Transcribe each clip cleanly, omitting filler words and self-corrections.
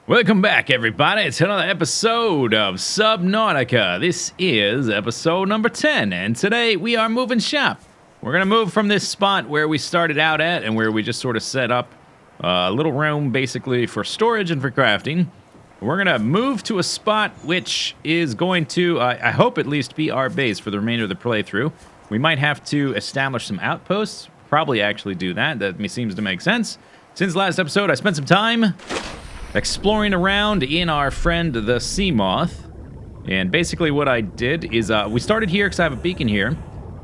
Welcome back, everybody. It's another episode of Subnautica. This is episode number 10, and today we are moving shop. We're going to move from this spot where we started out at and where we just sort of set up a little room basically for storage and for crafting. We're going to move to a spot which is going to, I hope at least, be our base for the remainder of the playthrough. We might have to establish some outposts, probably actually do that. That seems to make sense. Since last episode, I spent some time exploring around in our friend the sea moth, and basically what I did is we started here because I have a beacon here,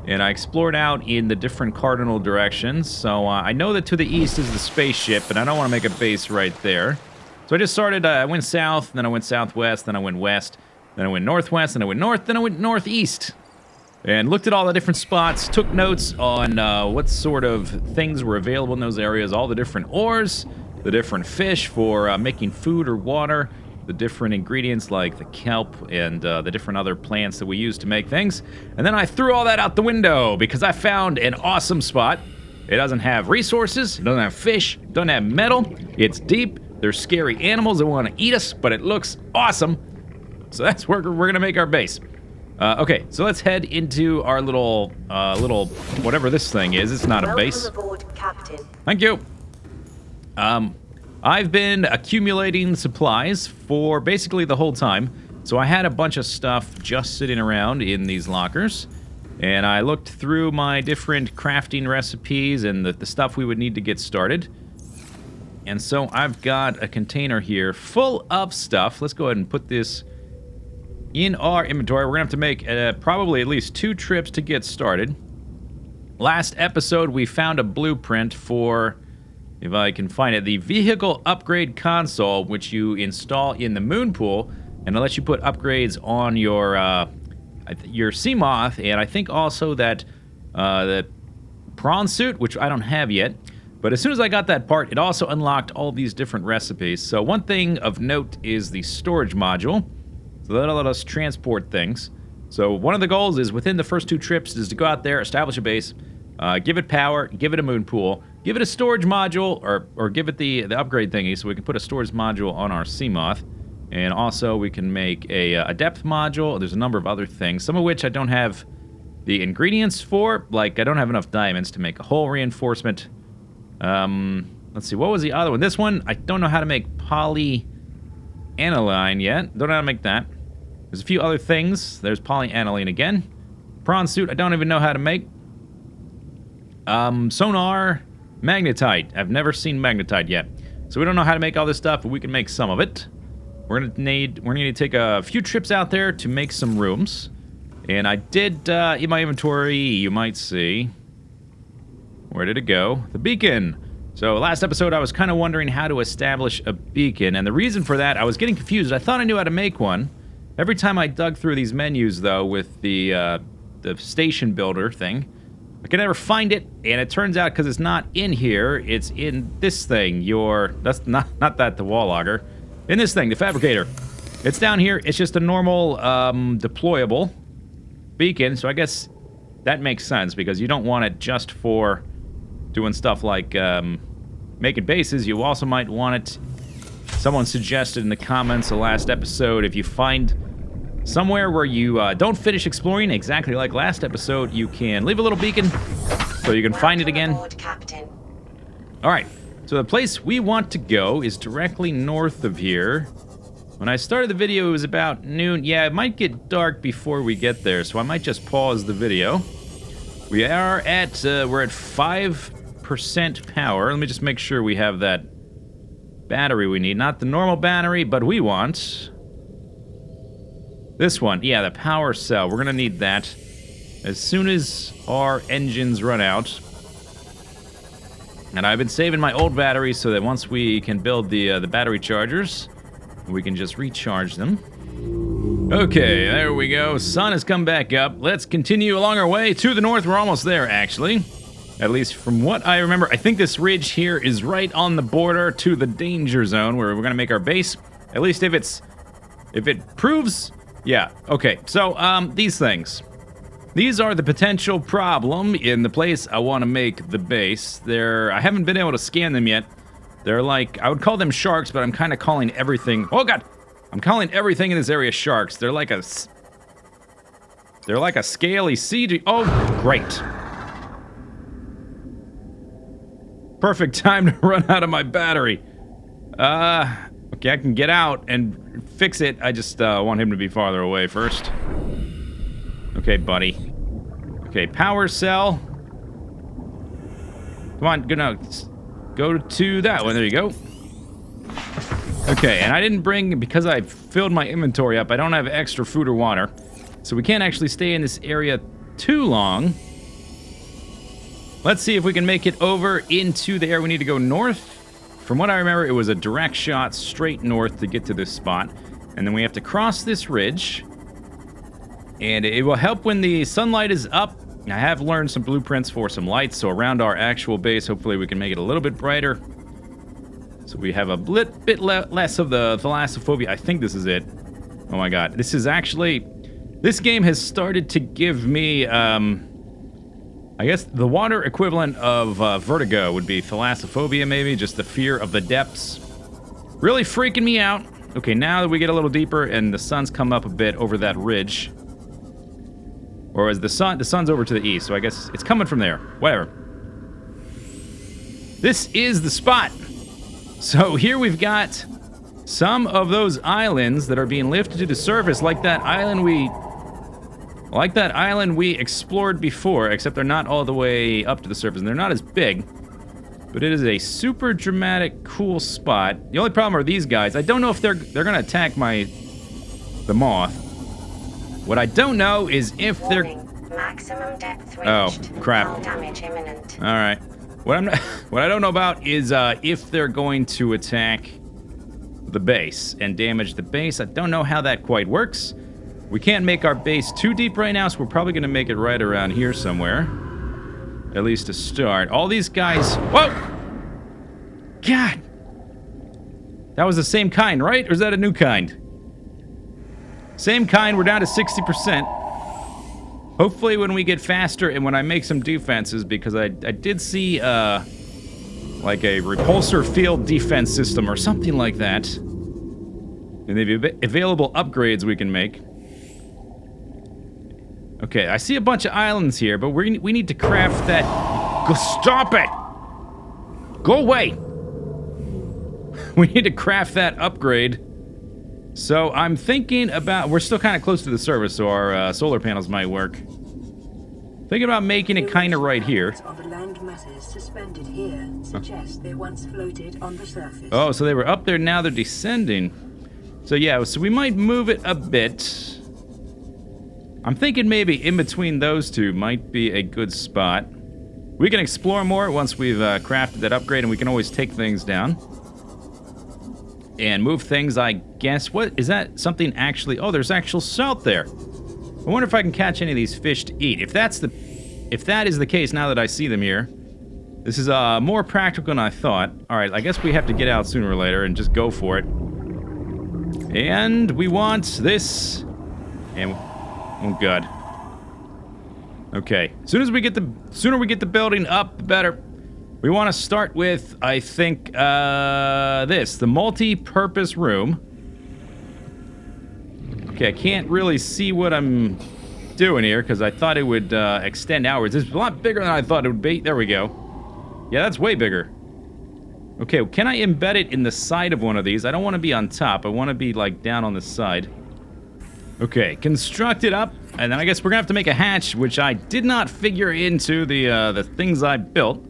and I explored out in the different cardinal directions. So I know that to the east is the spaceship, and I don't want to make a base right there. So I just started, I went south, then I went southwest, then I went west, then I went northwest, then I went north, then I went northeast, and looked at all the different spots, took notes on what sort of things were available in those areas, all the different ores, the different fish for making food or water, the different ingredients like the kelp and the different other plants that we use to make things. And then I threw all that out the window because I found an awesome spot. It doesn't have resources, it doesn't have fish, it doesn't have metal, it's deep, there's scary animals that want to eat us, but it looks awesome. So that's where we're going to make our base. Okay, so let's head into our little whatever this thing is. It's not a base. Welcome aboard, Captain. Thank you. I've been accumulating supplies for basically the whole time. So I had a bunch of stuff just sitting around in these lockers. And I looked through my different crafting recipes and the stuff we would need to get started. And so I've got a container here full of stuff. Let's go ahead and put this in our inventory. We're going to have to make probably at least 2 trips to get started. Last episode, we found a blueprint for, if I can find it, the vehicle upgrade console, which you install in the moon pool, and it lets you put upgrades on your sea moth, and I think also that the prawn suit, which I don't have yet. But as soon as I got that part, it also unlocked all these different recipes. So one thing of note is the storage module. So that'll let us transport things. So one of the goals is within the first 2 trips is to go out there, establish a base, give it power, give it a moon pool, give it a storage module, or give it the upgrade thingy so we can put a storage module on our sea moth. And also we can make a depth module. There's a number of other things, some of which I don't have the ingredients for. Like I don't have enough diamonds to make a hull reinforcement. Let's see, what was the other one? This one, I don't know how to make polyaniline yet. Don't know how to make that. There's a few other things. There's polyaniline again. Prawn suit, I don't even know how to make. Sonar, magnetite. I've never seen magnetite yet. So we don't know how to make all this stuff, but we can make some of it. We're gonna need to take a few trips out there to make some rooms. And I did, in my inventory, you might see. Where did it go? The beacon. So last episode, I was kind of wondering how to establish a beacon. And the reason for that, I was getting confused. I thought I knew how to make one. Every time I dug through these menus, though, with the station builder thing, I could never find it, and it turns out because it's not in here, it's in this thing. That's not that, the wall logger. In this thing, the fabricator. It's down here. It's just a normal deployable beacon, so I guess that makes sense because you don't want it just for doing stuff like making bases. You also might want it. Someone suggested in the comments the last episode, if you find somewhere where you don't finish exploring, exactly like last episode, you can leave a little beacon so you can find it again. Alright, so the place we want to go is directly north of here. When I started the video, it was about noon. Yeah, it might get dark before we get there, so I might just pause the video. We're at 5% power. Let me just make sure we have that battery we need. Not the normal battery, but we want this one. Yeah, the power cell. We're gonna need that as soon as our engines run out. And I've been saving my old batteries so that once we can build the battery chargers, we can just recharge them. Okay, there we go. Sun has come back up. Let's continue along our way to the north. We're almost there, actually. At least from what I remember. I think this ridge here is right on the border to the danger zone where we're gonna make our base. At least if it proves. Yeah, okay. So, these things. These are the potential problem in the place I want to make the base. I haven't been able to scan them yet, They're like, I would call them sharks, but I'm kind of calling everything... Oh, God! I'm calling everything in this area sharks. They're like a scaly sea... Oh, great. Perfect time to run out of my battery. Okay, I can get out and fix it. I just want him to be farther away first. Okay, buddy. Okay, power cell. Come on, go to that one. There you go. Okay, and I didn't bring, because I filled my inventory up, I don't have extra food or water. So we can't actually stay in this area too long. Let's see if we can make it over into the area we need to go north. From what I remember, it was a direct shot straight north to get to this spot. And then we have to cross this ridge. And it will help when the sunlight is up. I have learned some blueprints for some lights, so around our actual base, hopefully we can make it a little bit brighter. So we have a bit less of the thalassophobia. I think this is it. Oh my god. This is actually... This game has started to give me, I guess the water equivalent of vertigo would be thalassophobia, maybe. Just the fear of the depths. Really freaking me out. Okay, now that we get a little deeper and the sun's come up a bit over that ridge... Or as the sun's over to the east, so I guess it's coming from there. Whatever. This is the spot. So here we've got some of those islands that are being lifted to the surface, like that island we explored before, except they're not all the way up to the surface, and they're not as big. But it is a super dramatic, cool spot. The only problem are these guys. I don't know if they're gonna attack the moth. What I don't know is if they're... Maximum depth reached. Oh, crap. Hull damage imminent. All right. What I don't know about is if they're going to attack the base and damage the base. I don't know how that quite works. We can't make our base too deep right now, so we're probably going to make it right around here somewhere. At least to start. All these guys... Whoa! God! That was the same kind, right? Or is that a new kind? Same kind, we're down to 60%. Hopefully when we get faster and when I make some defenses, because I did see, like a repulsor field defense system or something like that. And the available upgrades we can make. Okay, I see a bunch of islands here, but we need to craft that... Go, stop it! Go away! We need to craft that upgrade. So I'm thinking about... We're still kind of close to the surface, so our solar panels might work. Thinking about making it kind of right here. Of the land masses suspended here suggest they once floated on the surface. Oh, so they were up there, now they're descending. So yeah, so we might move it a bit. I'm thinking maybe in between those two might be a good spot. We can explore more once we've crafted that upgrade, and we can always take things down. And move things, I guess. What is that? Something actually... Oh, there's actual salt there. I wonder if I can catch any of these fish to eat. If that is the case, now that I see them here, this is more practical than I thought. All right, I guess we have to get out sooner or later and just go for it. And we want this. And oh god. Okay. Sooner we get the building up, the better. We want to start with, I think, the multi-purpose room. Okay, I can't really see what I'm doing here, because I thought it would extend outwards. It's a lot bigger than I thought it would be. There we go. Yeah, that's way bigger. Okay, can I embed it in the side of one of these? I don't want to be on top. I want to be, like, down on the side. Okay, construct it up, and then I guess we're going to have to make a hatch, which I did not figure into the things I built.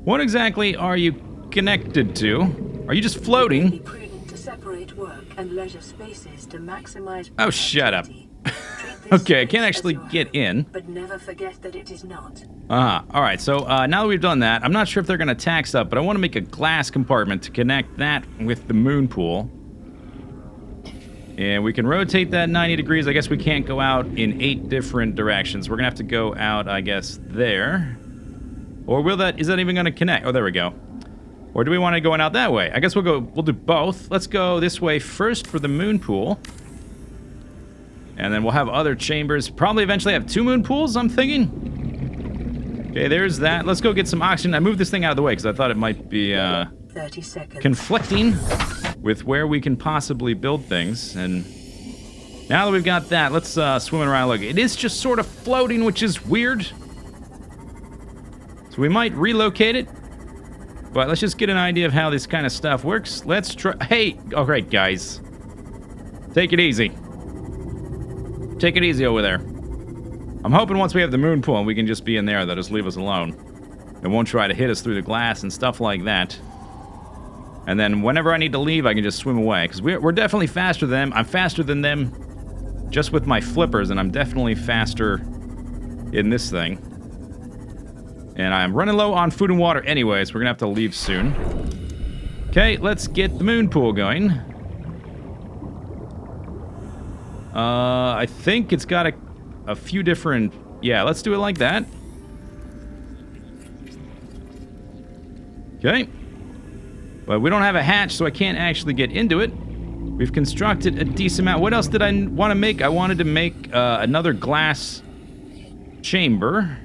What exactly are you connected to? Are you just floating? It would be prudent to separate work and leisure spaces to maximize. Oh, shut up. Okay, I can't actually get in. But never forget that it is not. Alright, so now that we've done that, I'm not sure if they're going to attack stuff, but I want to make a glass compartment to connect that with the moon pool. And we can rotate that 90 degrees. I guess we can't go out in 8 different directions. We're going to have to go out, I guess, there. Or is that even going to connect? Oh, there we go. Or do we want to go out that way? I guess we'll do both. Let's go this way first for the moon pool. And then we'll have other chambers. Probably eventually have 2 moon pools, I'm thinking. Okay, there's that. Let's go get some oxygen. I moved this thing out of the way because I thought it might be 30 seconds. conflicting with where we can possibly build things. And now that we've got that, let's swim around. Look, it is just sort of floating, which is weird. So we might relocate it. But let's just get an idea of how this kind of stuff works. Let's try... Hey! Alright, guys. Take it easy. Take it easy over there. I'm hoping once we have the moon pool, we can just be in there. They'll just leave us alone. It won't try to hit us through the glass and stuff like that. And then whenever I need to leave, I can just swim away. Because we're definitely faster than them. I'm faster than them just with my flippers, and I'm definitely faster in this thing. And I'm running low on food and water anyways. We're going to have to leave soon. Okay, let's get the moon pool going. I think it's got a few different... Yeah, let's do it like that. Okay. But we don't have a hatch, so I can't actually get into it. We've constructed a decent amount. What else did I want to make? I wanted to make another glass chamber.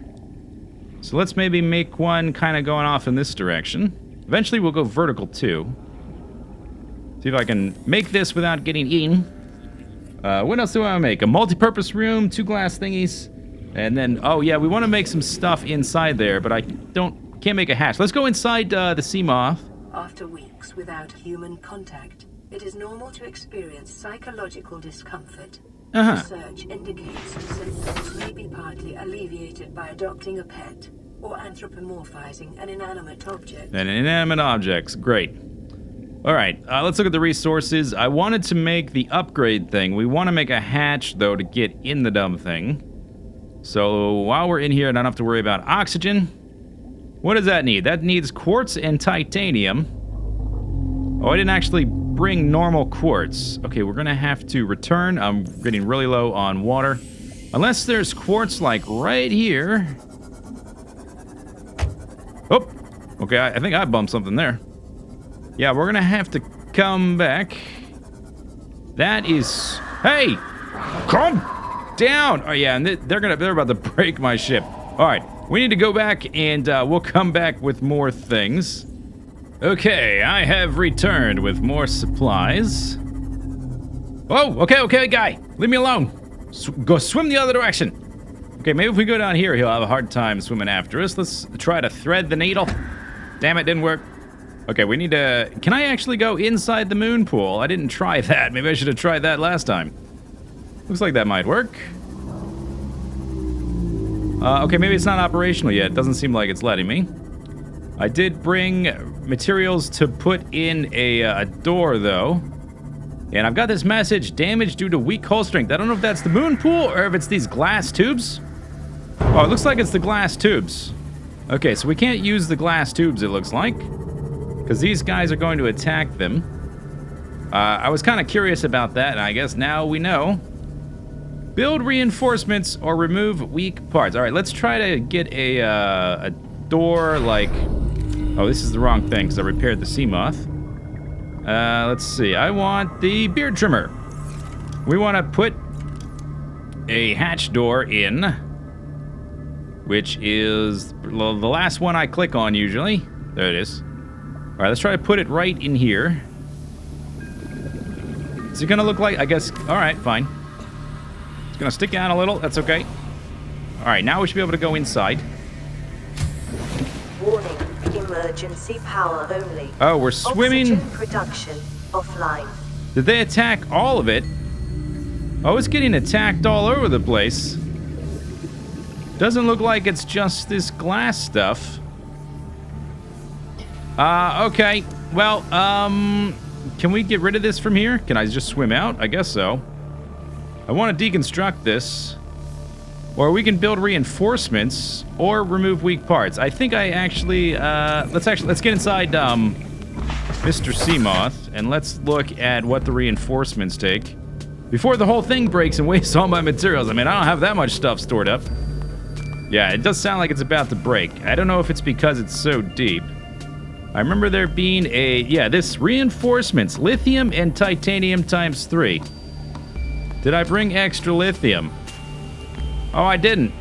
So let's maybe make one kind of going off in this direction. Eventually we'll go vertical too. See if I can make this without getting eaten. What else do I want to make? A multi-purpose room, 2 glass thingies. And then, oh yeah, we want to make some stuff inside there, but I can't make a hatch. Let's go inside the sea moth. After weeks without human contact, it is normal to experience psychological discomfort. Research indicates the symptoms may be partly alleviated by adopting a pet or anthropomorphizing an inanimate object. And inanimate objects, great. All right, let's look at the resources. I wanted to make the upgrade thing. We want to make a hatch, though, to get in the dumb thing. So while we're in here, I don't have to worry about oxygen. What does that need? That needs quartz and titanium. Oh, I didn't actually bring normal quartz. Okay, we're gonna have to return. I'm getting really low on water. Unless there's quartz, like, right here. Oh, okay, I think I bumped something there. Yeah, we're gonna have to come back. That is... Hey! Calm down! Oh, yeah, and they're about to break my ship. All right, we need to go back, and we'll come back with more things. Okay, I have returned with more supplies. Oh, okay, guy. Leave me alone. Go swim the other direction. Okay, maybe if we go down here, he'll have a hard time swimming after us. Let's try to thread the needle. Damn it, didn't work. Okay, we need to... Can I actually go inside the moon pool? I didn't try that. Maybe I should have tried that last time. Looks like that might work. Okay, maybe it's not operational yet. It doesn't seem like it's letting me. I did bring materials to put in a door, though. And I've got this message, damage due to weak hull strength. I don't know if that's the moon pool or if it's these glass tubes. Oh, it looks like it's the glass tubes. Okay, so we can't use the glass tubes, it looks like. Because these guys are going to attack them. I was kind of curious about that, and I guess now we know. Build reinforcements or remove weak parts. All right, let's try to get a door like... Oh, this is the wrong thing because I repaired the sea moth. Let's see. I want the beard trimmer. We want to put a hatch door in, which is the last one I click on usually. There it is. All right, let's try to put it right in here. Is it going to look like... I guess... All right, fine. It's going to stick out a little. That's okay. All right, now we should be able to go inside. Warning. Emergency power only. Oh, we're swimming. Oxygen production offline. Did they attack all of it? Oh, it's getting attacked all over the place. Doesn't look like it's just this glass stuff. Okay. Well, can we get rid of this from here? Can I just swim out? I guess so. I want to deconstruct this. Or we can build reinforcements or remove weak parts. I think I actually, let's get inside, Mr. Seamoth, and let's look at what the reinforcements take. Before the whole thing breaks and wastes all my materials. I mean, I don't have that much stuff stored up. Yeah, it does sound like it's about to break. I don't know if it's because it's so deep. I remember there being this reinforcements, lithium and titanium times 3. Did I bring extra lithium? Oh, I didn't.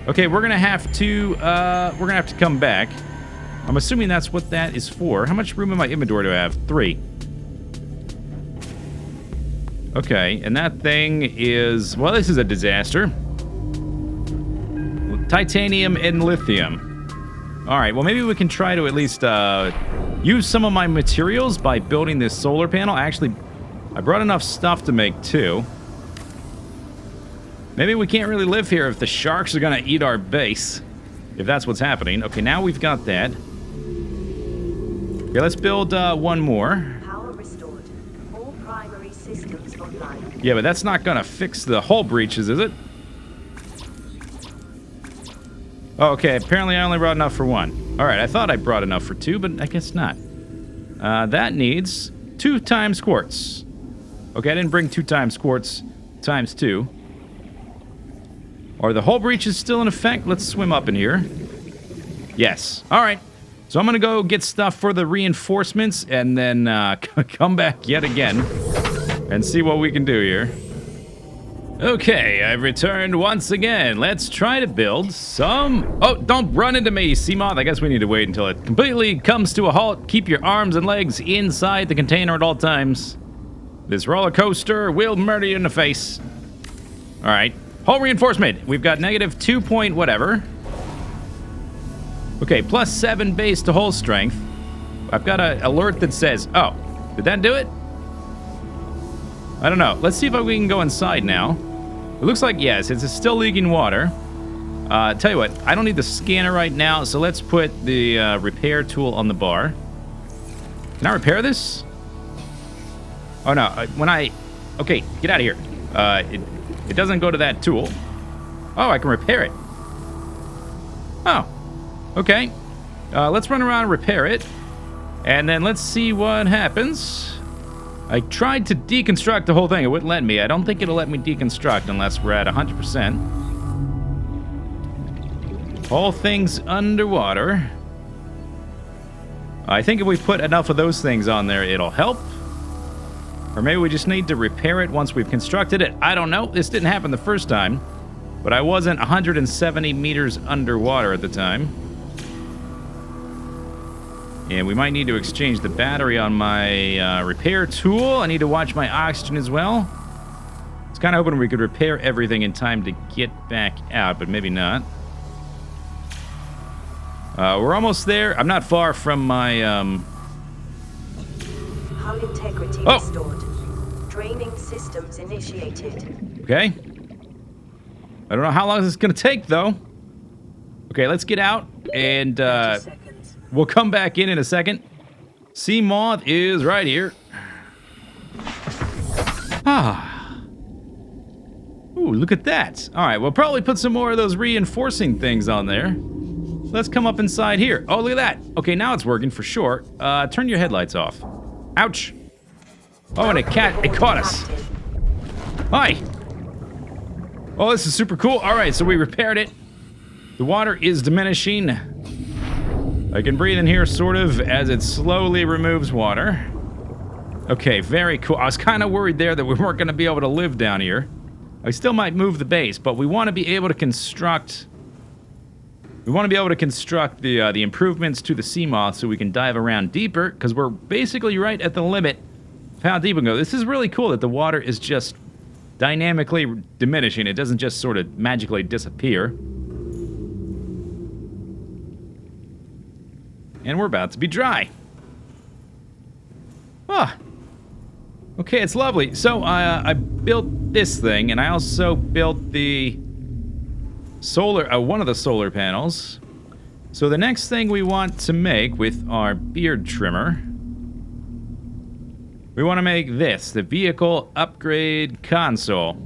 Okay, we're gonna have to come back. I'm assuming that's what that is for. How much room in my inventory do I have? 3. Okay, and that thing is... Well, this is a disaster. Titanium and lithium. All right, well, maybe we can try to at least use some of my materials by building this solar panel. Actually, I brought enough stuff to make 2. Maybe we can't really live here if the sharks are going to eat our base. If that's what's happening. Okay, now we've got that. Okay, let's build one more. Power restored. All primary systems online. Yeah, but that's not going to fix the hull breaches, is it? Oh, okay, apparently I only brought enough for 1. All right, I thought I brought enough for 2, but I guess not. That needs 2 times quartz. Okay, I didn't bring 2 times quartz times 2. Are the hull breaches still in effect? Let's swim up in here. Yes. All right. So I'm going to go get stuff for the reinforcements and then come back yet again and see what we can do here. Okay, I've returned once again. Let's try to build some... Oh, don't run into me, Seamoth. I guess we need to wait until it completely comes to a halt. Keep your arms and legs inside the container at all times. This roller coaster will murder you in the face. All right. Hull reinforcement. We've got negative 2 point whatever. Okay, plus 7 base to hull strength. I've got an alert that says... Oh, did that do it? I don't know. Let's see if we can go inside now. It looks like yes, it's still leaking water. Tell you what, I don't need the scanner right now, so let's put the repair tool on the bar. Can I repair this? Oh no, okay, get out of here. It doesn't go to that tool. Oh, I can repair it. Oh, okay. Let's run around and repair it. And then let's see what happens. I tried to deconstruct the whole thing. It wouldn't let me. I don't think it'll let me deconstruct unless we're at 100%. All things underwater. I think if we put enough of those things on there, it'll help. Or maybe we just need to repair it once we've constructed it. I don't know. This didn't happen the first time. But I wasn't 170 meters underwater at the time. And we might need to exchange the battery on my repair tool. I need to watch my oxygen as well. I was kind of hoping we could repair everything in time to get back out, but maybe not. We're almost there. I'm not far from my... Hull integrity restored. Draining systems initiated. Okay. I don't know how long this is going to take, though. Okay, let's get out and... we'll come back in a second. Sea Moth is right here. Ah. Ooh, look at that. All right, we'll probably put some more of those reinforcing things on there. Let's come up inside here. Oh, look at that. Okay, now it's working for sure. Turn your headlights off. Ouch. Oh, and it caught us. Hi. Oh, this is super cool. All right, so we repaired it. The water is diminishing. I can breathe in here sort of as it slowly removes water. Okay, very cool. I was kind of worried there that we weren't going to be able to live down here. I still might move the base, but we want to be able to construct... We want to be able to construct the improvements to the sea moth so we can dive around deeper, because we're basically right at the limit of how deep we can go. This is really cool that the water is just dynamically diminishing. It doesn't just sort of magically disappear. And we're about to be dry. Ah. Okay, it's lovely. So I built this thing, and I also built the solar, one of the solar panels. So the next thing we want to make with our beard trimmer, we want to make this, the vehicle upgrade console.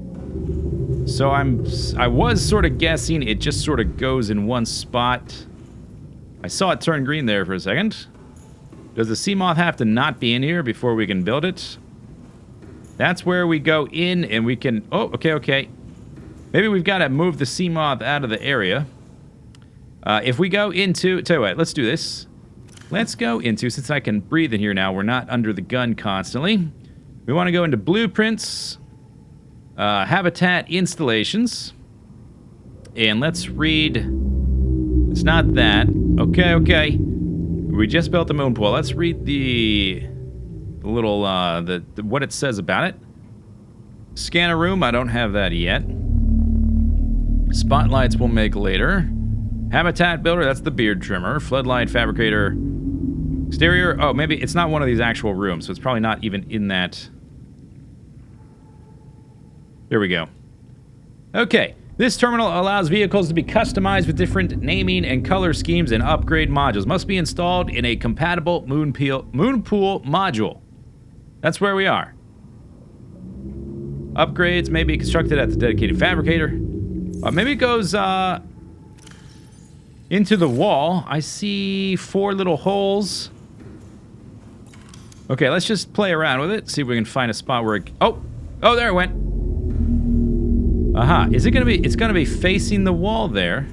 So I was sort of guessing it just sort of goes in one spot. I saw it turn green there for a second. Does the sea moth have to not be in here before we can build it? That's where we go in and we can... Oh, okay. Maybe we've got to move the sea moth out of the area. If we go into... Tell you what, let's do this. Let's go into... Since I can breathe in here now, we're not under the gun constantly. We want to go into blueprints, habitat installations, and let's read... It's not that. Okay. We just built the moon pool. Let's read the little, what it says about it. Scanner room, I don't have that yet. Spotlights we'll make later. Habitat builder, that's the beard trimmer. Floodlight fabricator. Exterior, oh, maybe it's not one of these actual rooms, so it's probably not even in that. There we go. Okay, this terminal allows vehicles to be customized with different naming and color schemes, and upgrade modules must be installed in a compatible moon pool module. That's where we are. Upgrades may be constructed at the dedicated fabricator. Maybe it goes into the wall. I see 4 little holes. Okay, let's just play around with it. See if we can find a spot where it... Oh, there it went. Aha, is it gonna be... It's gonna be facing the wall there.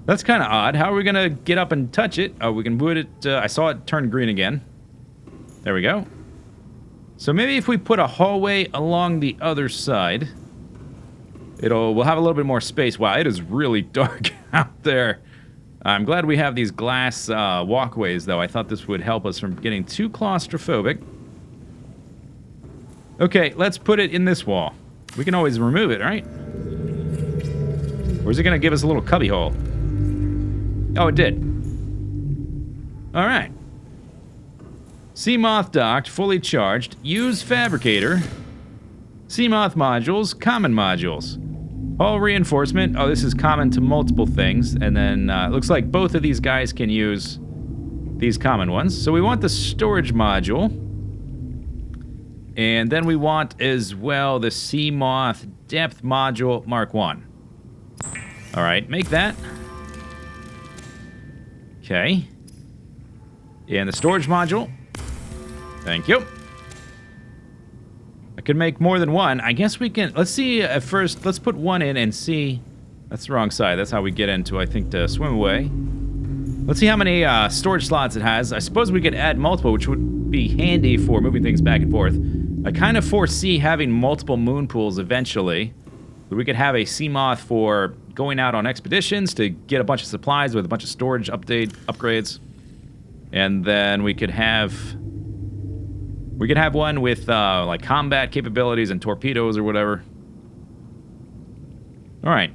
That's kind of odd. How are we gonna get up and touch it? Oh, we can put it... I saw it turn green again. There we go. So maybe if we put a hallway along the other side, we'll have a little bit more space. Wow, it is really dark out there. I'm glad we have these glass walkways, though. I thought this would help us from getting too claustrophobic. Okay, let's put it in this wall. We can always remove it, right? Or is it going to give us a little cubby hole? Oh, it did. All right. Seamoth docked, fully charged. Use fabricator. Seamoth modules, common modules. Hull reinforcement. Oh, this is common to multiple things. And then it looks like both of these guys can use these common ones. So we want the storage module. And then we want as well the Seamoth depth module Mark 1. All right, make that. Okay. And the storage module. Thank you. I could make more than one. I guess we can... Let's see at first. Let's put one in and see... That's the wrong side. That's how we get into, I think, to swim away. Let's see how many storage slots it has. I suppose we could add multiple, which would be handy for moving things back and forth. I kind of foresee having multiple moon pools eventually. We could have a Seamoth for going out on expeditions to get a bunch of supplies with a bunch of storage upgrades. And then we could have... one with, like, combat capabilities and torpedoes or whatever. Alright.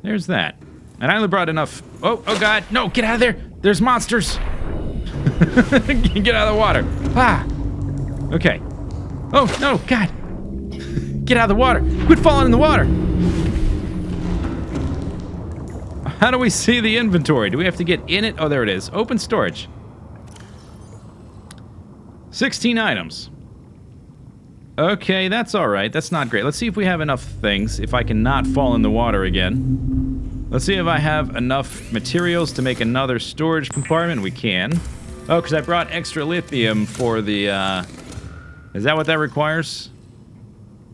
There's that. And I only brought enough... Oh God! No! Get out of there! There's monsters! Get out of the water! Ah! Okay. Oh, no! God! Get out of the water! Quit falling in the water! How do we see the inventory? Do we have to get in it? Oh, there it is. Open storage. 16 items. Okay, that's alright. That's not great. Let's see if we have enough things, if I can not fall in the water again. Let's see if I have enough materials to make another storage compartment. We can. Oh, because I brought extra lithium for the, Is that what that requires?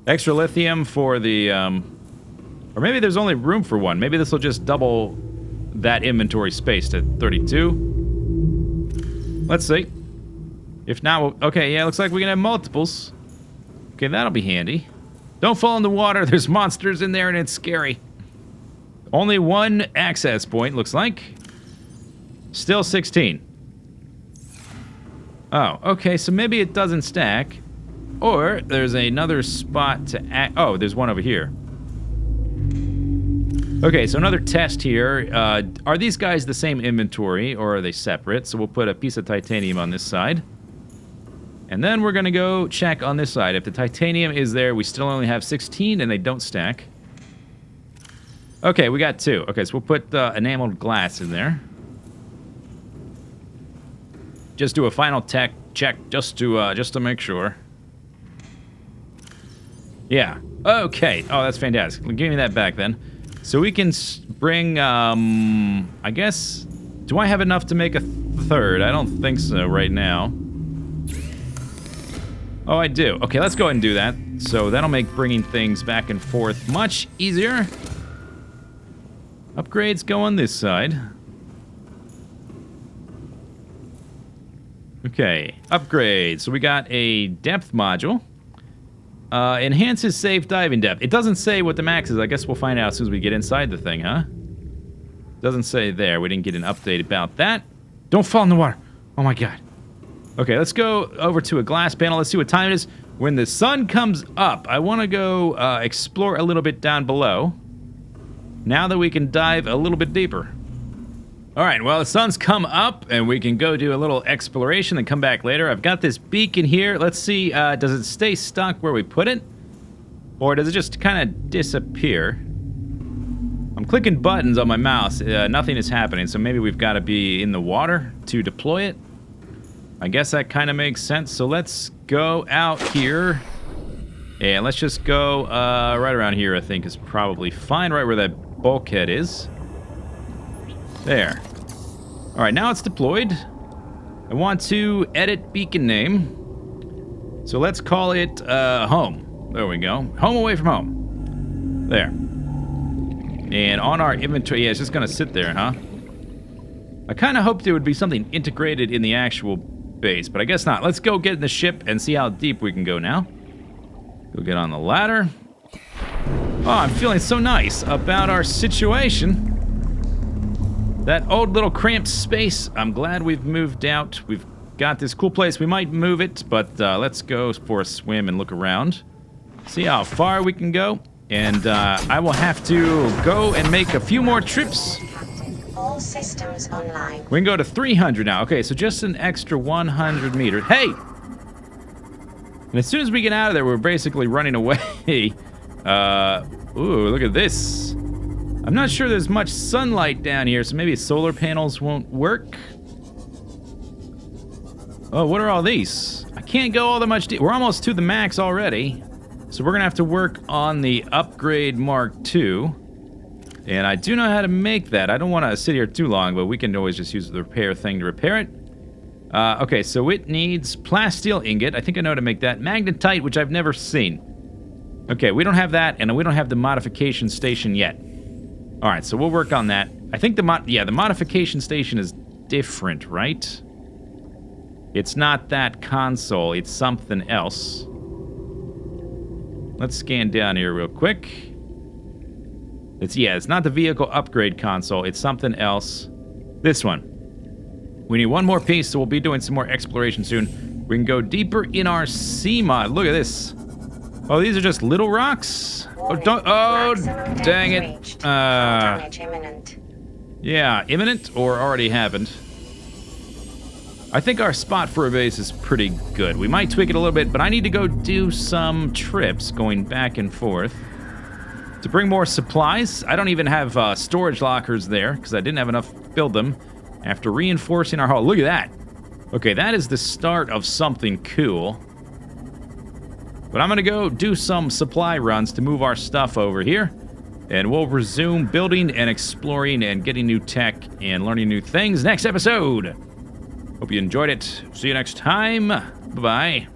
Extra lithium for the, Or maybe there's only room for one. Maybe this will just double that inventory space to 32. Let's see. If not, okay, yeah, looks like we can have multiples. Okay, that'll be handy. Don't fall in the water. There's monsters in there and it's scary. Only one access point, looks like. Still 16. Oh, okay, so maybe it doesn't stack. Or there's another spot to... Oh, there's one over here. Okay, so another test here. Are these guys the same inventory, or are they separate? So we'll put a piece of titanium on this side. And then we're going to go check on this side. If the titanium is there, we still only have 16, and they don't stack. Okay, we got 2. Okay, so we'll put enameled glass in there. Just do a final check just to make sure. Yeah. Okay. Oh, that's fantastic. Give me that back then. So we can bring, I guess... Do I have enough to make a third? I don't think so right now. Oh, I do. Okay, let's go ahead and do that. So that'll make bringing things back and forth much easier. Upgrades go on this side. Okay, upgrades. So we got a depth module. Enhances safe diving depth. It doesn't say what the max is. I guess we'll find out as soon as we get inside the thing, huh? Doesn't say there. We didn't get an update about that. Don't fall in the water. Oh my god. Okay, let's go over to a glass panel. Let's see what time it is. When the sun comes up, I want to go explore a little bit down below. Now that we can dive a little bit deeper. All right, well, the sun's come up, and we can go do a little exploration and come back later. I've got this beacon here. Let's see, does it stay stuck where we put it? Or does it just kind of disappear? I'm clicking buttons on my mouse. Nothing is happening, so maybe we've got to be in the water to deploy it. I guess that kind of makes sense. So let's go out here. And let's just go right around here, I think, is probably fine. Right where that bulkhead is. There. All right, now it's deployed. I want to edit beacon name. So let's call it home. There we go. Home away from home. There. And on our inventory, yeah, it's just going to sit there, huh? I kind of hoped there would be something integrated in the actual base, but I guess not. Let's go get in the ship and see how deep we can go now. Go get on the ladder. Oh, I'm feeling so nice about our situation. That old little cramped space, I'm glad we've moved out. We've got this cool place. We might move it, but let's go for a swim and look around. See how far we can go. And I will have to go and make a few more trips. Captain, all systems online. We can go to 300 now. Okay, so just an extra 100 meters. Hey! And as soon as we get out of there, we're basically running away. Ooh, look at this. I'm not sure there's much sunlight down here, so maybe solar panels won't work. Oh, what are all these? I can't go all that much deep. We're almost to the max already. So we're going to have to work on the upgrade Mark II. And I do know how to make that. I don't want to sit here too long, but we can always just use the repair thing to repair it. Okay, so it needs plasteel ingot. I think I know how to make that. Magnetite, which I've never seen. Okay, we don't have that, and we don't have the modification station yet. All right, so we'll work on that. I think the modification station is different, right? It's not that console. It's something else. Let's scan down here real quick. It's not the vehicle upgrade console. It's something else. This one. We need one more piece, so we'll be doing some more exploration soon. We can go deeper in our sea mod. Look at this. Oh, these are just little rocks? Oh, don't. Oh, dang it. Damage imminent. Yeah, imminent or already happened. I think our spot for a base is pretty good. We might tweak it a little bit, but I need to go do some trips going back and forth to bring more supplies. I don't even have storage lockers there because I didn't have enough to build them after reinforcing our hull. Look at that. Okay, that is the start of something cool. But I'm going to go do some supply runs to move our stuff over here. And we'll resume building and exploring and getting new tech and learning new things next episode. Hope you enjoyed it. See you next time. Bye-bye.